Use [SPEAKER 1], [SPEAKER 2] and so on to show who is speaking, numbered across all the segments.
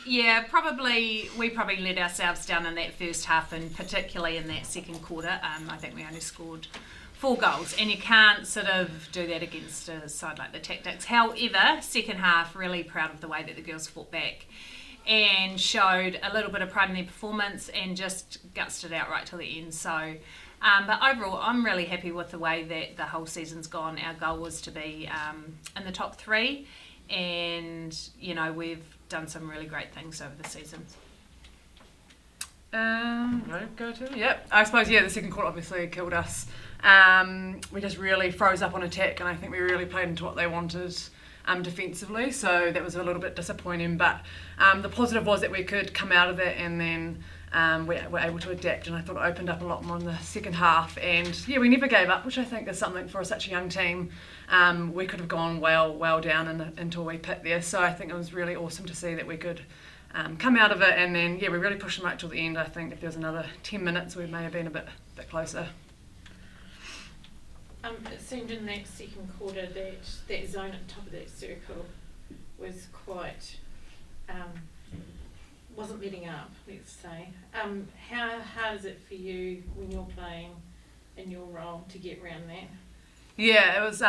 [SPEAKER 1] We probably let ourselves down in that first half, and particularly in that second quarter. I think we only scored 4 goals, and you can't sort of do that against a side like the Tactix. However, second half, really proud of the way that the girls fought back and showed a little bit of pride in their performance and just gutsed it out right till the end. So, but overall, I'm really happy with the way that the whole season's gone. Our goal was to be in the top 3, and we've done some really great things over the season.
[SPEAKER 2] I suppose the second quarter obviously killed us. We just really froze up on attack, and I think we really played into what they wanted defensively, so that was a little bit disappointing, but the positive was that we could come out of it, and then we were able to adapt, and I thought it opened up a lot more in the second half, and we never gave up, which I think is something for such a young team. We could have gone well down until we picked there, so I think it was really awesome to see that we could come out of it, and then we really pushed them right till the end. I think if there was another 10 minutes we may have been a bit closer.
[SPEAKER 3] It seemed in that second quarter that zone at the top of that circle was quite wasn't letting up, let's say. How hard is it for you when you're playing in your role to get around that?
[SPEAKER 2] Yeah, it was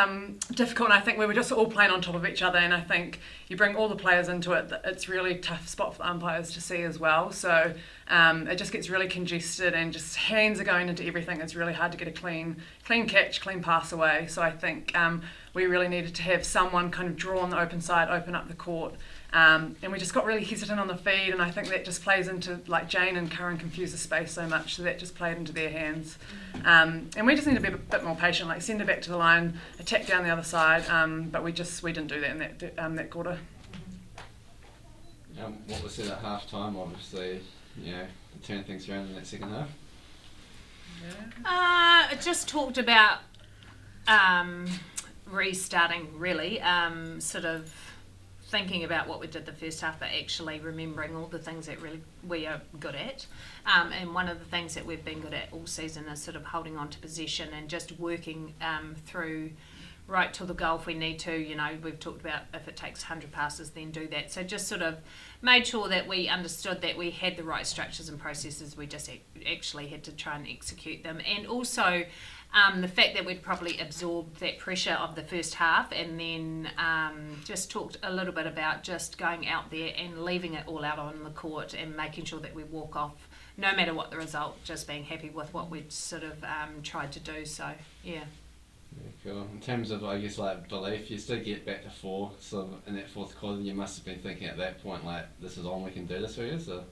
[SPEAKER 2] difficult, and I think we were just all playing on top of each other, and I think you bring all the players into it, it's really tough spot for the umpires to see as well, so it just gets really congested, and just hands are going into everything. It's really hard to get a clean catch, clean pass away, so I think we really needed to have someone kind of draw on the open side, open up the court, and we just got really hesitant on the feed, and I think that just plays into, like, Jane and Curran confuse the space so much, so that just played into their hands. And we just need to be a bit more patient, like send it back to the line, attack down the other side, but we didn't do that in that quarter.
[SPEAKER 4] What was said at half time, obviously, to turn things around in that second half?
[SPEAKER 1] It just talked about restarting, really, sort of thinking about what we did the first half, but actually remembering all the things that really we are good at. And one of the things that we've been good at all season is sort of holding on to possession and just working through right to the goal if we need to. We've talked about if it takes 100 passes, then do that. So just sort of made sure that we understood that we had the right structures and processes. We just actually had to try and execute them. And also the fact that we'd probably absorbed that pressure of the first half, and then just talked a little bit about just going out there and leaving it all out on the court and making sure that we walk off no matter what the result, just being happy with what we'd sort of tried to do. So yeah,
[SPEAKER 4] cool. In terms of, I guess, like, belief, you still get back to 4, so in that fourth quarter you must have been thinking at that point, like, this is all we can do this week, so.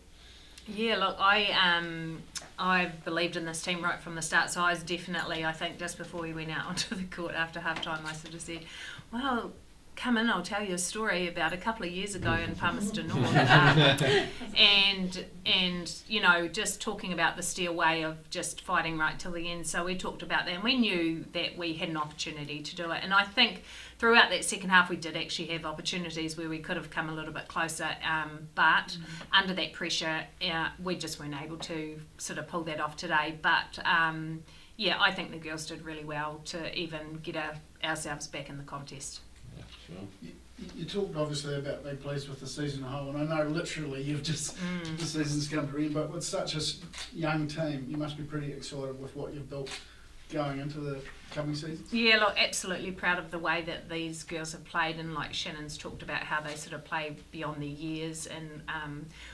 [SPEAKER 1] Yeah, look, I believed in this team right from the start, so I was definitely, I think just before we went out onto the court after half time, I sort of said, well, come in, I'll tell you a story about a couple of years ago in Palmerston North, and just talking about the Steele way of just fighting right till the end. So we talked about that, and we knew that we had an opportunity to do it, and I think throughout that second half we did actually have opportunities where we could have come a little bit closer, but under that pressure we just weren't able to sort of pull that off today. But I think the girls did really well to even get ourselves back in the contest.
[SPEAKER 4] Sure.
[SPEAKER 5] You talked obviously about being pleased with the season as a whole, and I know literally you've just the season's come to an end, but with such a young team you must be pretty excited with what you've built going into the coming season.
[SPEAKER 1] Yeah, look, absolutely proud of the way that these girls have played, and like Shannon's talked about how they sort of play beyond their years and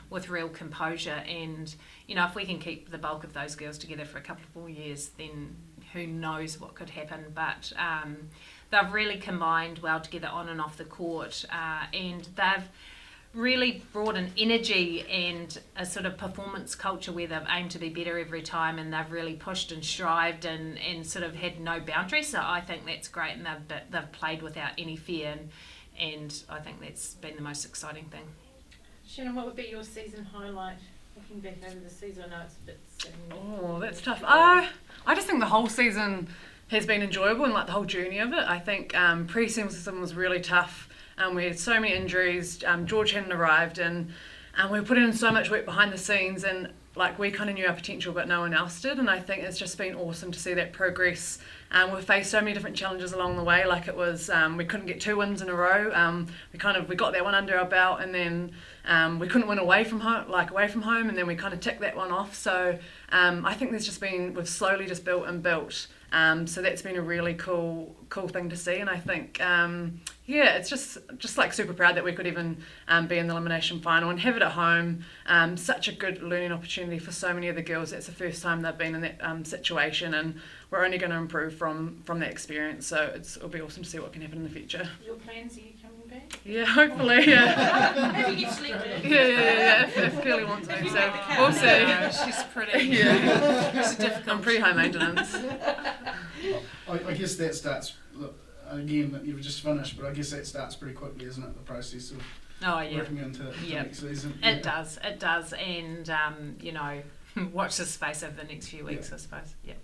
[SPEAKER 1] with real composure, and if we can keep the bulk of those girls together for a couple of more years, then who knows what could happen. But they've really combined well together on and off the court, and they've really brought an energy and a sort of performance culture where they've aimed to be better every time, and they've really pushed and strived and sort of had no boundaries. So I think that's great, and they've played without any fear, and I think that's been the most exciting thing.
[SPEAKER 3] Shannon, what would be your season highlight? Looking back over the season, I know it's a bit soon.
[SPEAKER 2] Oh, that's tough. I just think the whole season has been enjoyable, and like the whole journey of it. I think pre-season was really tough. We had so many injuries. George hadn't arrived, and we were putting in so much work behind the scenes, and like we kind of knew our potential, but no one else did. And I think it's just been awesome to see that progress. We've faced so many different challenges along the way. Like it was, we couldn't get 2 wins in a row. We got that one under our belt, and then we couldn't win away from home, and then we kind of ticked that one off. So I think we've slowly just built and built. So that's been a really cool thing to see, and I think it's just like super proud that we could even be in the elimination final and have it at home. Such a good learning opportunity for so many of the girls. It's the first time they've been in that situation, and we're only going to improve from that experience. So it'll be awesome to see what can happen in the future.
[SPEAKER 3] Your plans, are you coming back?
[SPEAKER 2] Yeah, hopefully. Yeah.
[SPEAKER 3] If you get selected.
[SPEAKER 2] Yeah. If Kelly wants me, so we'll see.
[SPEAKER 1] She's pretty.
[SPEAKER 2] Yeah.
[SPEAKER 1] It's difficult.
[SPEAKER 2] I'm pretty high maintenance.
[SPEAKER 5] I guess that starts, again, you've just finished, but I guess that starts pretty quickly, isn't it, the process of working into next season?
[SPEAKER 1] It does, and watch this space over the next few weeks, I suppose. Yep.